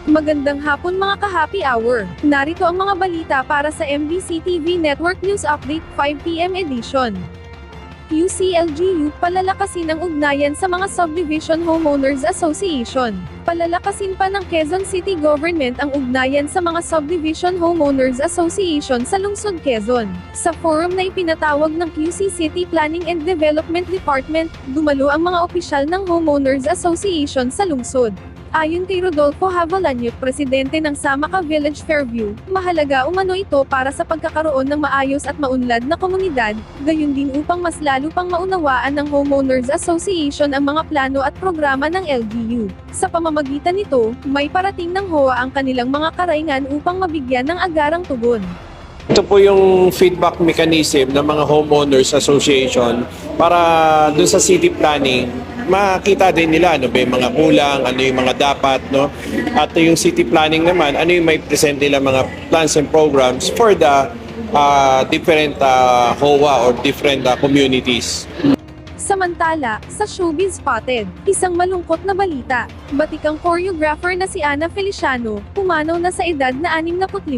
Magandang hapon mga ka-happy hour. Narito ang mga balita para sa MBC TV Network News Update 5 PM edition. UCLGU palalakasin ang ugnayan sa mga Subdivision Homeowners Association. Palalakasin pa ng Quezon City Government ang ugnayan sa mga Subdivision Homeowners Association sa lungsod Quezon. Sa forum na ipinatawag ng QC City Planning and Development Department, dumalo ang mga opisyal ng Homeowners Association sa lungsod. Ayon kay Rodolfo Havalanyuk, presidente ng Samaka Village Fairview, mahalaga umano ito para sa pagkakaroon ng maayos at maunlad na komunidad, gayon din upang mas lalo pang maunawaan ng Homeowners Association ang mga plano at programa ng LGU. Sa pamamagitan nito, may parating ng HOA ang kanilang mga karaingan upang mabigyan ng agarang tugon. Ito po yung feedback mechanism ng mga homeowners association para dun sa city planning, makita din nila ano ba yung mga kulang, ano yung mga dapat, no? At yung city planning naman, ano yung may present nila mga plans and programs for the different HOA or different communities. Samantala, sa Showbiz Spotted, isang malungkot na balita. Batikang choreographer na si Ana Feliciano, pumanaw na sa edad na 65.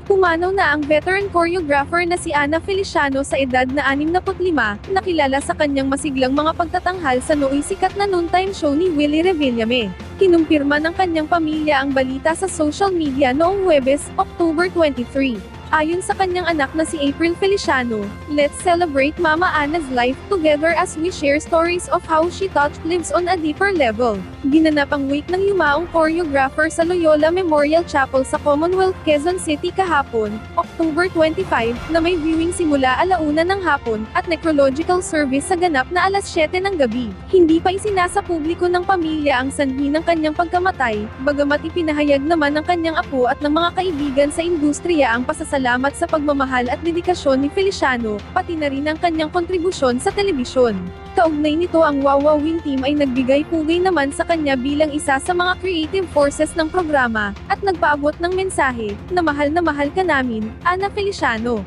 Pumanaw na ang veteran choreographer na si Ana Feliciano sa edad na 65, nakilala sa kanyang masiglang mga pagtatanghal sa nooy sikat na noontime show ni Willie Revillame. Kinumpirma ng kanyang pamilya ang balita sa social media noong Huwebes, October 23. Ayon sa kanyang anak na si April Feliciano, "Let's celebrate Mama Ana's life together as we share stories of how she touched lives on a deeper level." Ginanap ang wake ng yumaong choreographer sa Loyola Memorial Chapel sa Commonwealth, Quezon City kahapon, October 25, na may viewing simula 1:00 ng hapon, at necrological service sa ganap na 7:00 ng gabi. Hindi pa isinasa publiko ng pamilya ang sanhi ng kanyang pagkamatay, bagamat ipinahayag naman ng kanyang apo at ng mga kaibigan sa industriya ang pasasalamat sa pagmamahal at dedikasyon ni Feliciano, pati na rin ang kanyang kontribusyon sa telebisyon. Kaugnay nito, ang Wawawin team ay nagbigay pugay naman sa kanya bilang isa sa mga creative forces ng programa, at nagpaabot ng mensahe, na mahal ka namin, Ana Feliciano.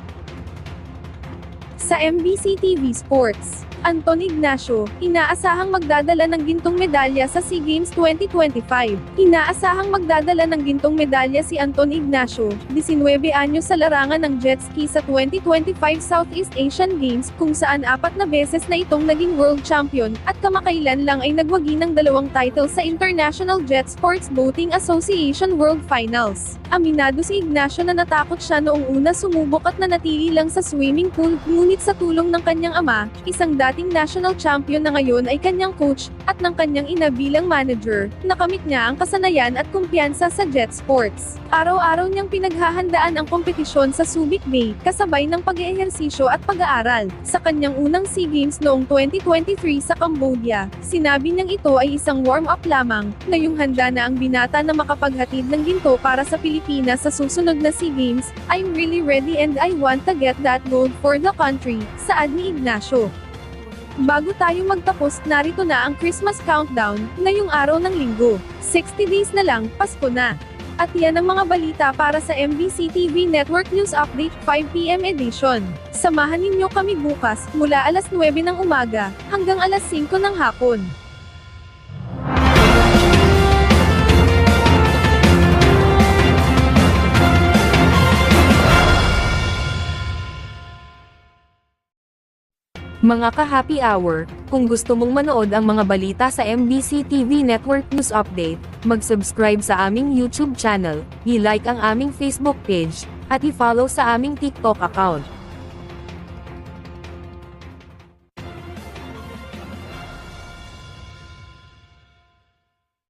Sa MBC TV Sports, Anton Ignacio, inaasahang magdadala ng gintong medalya sa SEA Games 2025. Inaasahang magdadala ng gintong medalya si Anton Ignacio, 19 anyos sa larangan ng jet ski sa 2025 Southeast Asian Games, kung saan 4 na beses na itong naging world champion, at kamakailan lang ay nagwagi ng 2 title sa International Jet Sports Boating Association World Finals. Aminado si Ignacio na natakot siya noong una sumubok at nanatili lang sa swimming pool, ngunit sa tulong ng kanyang ama, isang dating national champion na ngayon ay kanyang coach, at ng kanyang ina bilang manager, nakamit niya ang kasanayan at kumpiyansa sa jet sports. Araw-araw niyang pinaghahandaan ang kompetisyon sa Subic Bay, kasabay ng pag-eehersisyo at pag-aaral. Sa kanyang unang SEA Games noong 2023 sa Cambodia, sinabi niyang ito ay isang warm-up lamang, ngayong handa na ang binata na makapaghatid ng ginto para sa Pilipinas sa susunod na SEA Games. "I'm really ready and I want to get that gold for the country," saad ni Ignacio. Bago tayo magtapos, narito na ang Christmas countdown, ngayong araw ng linggo. 60 days na lang, Pasko na. At yan ang mga balita para sa MBC TV Network News Update 5 PM edition. Samahan ninyo kami bukas, mula 9:00 ng umaga, hanggang 5:00 ng hapon. Mga ka-happy hour, kung gusto mong manood ang mga balita sa MBC TV Network News Update, mag-subscribe sa aming YouTube channel, i-like ang aming Facebook page, at i-follow sa aming TikTok account.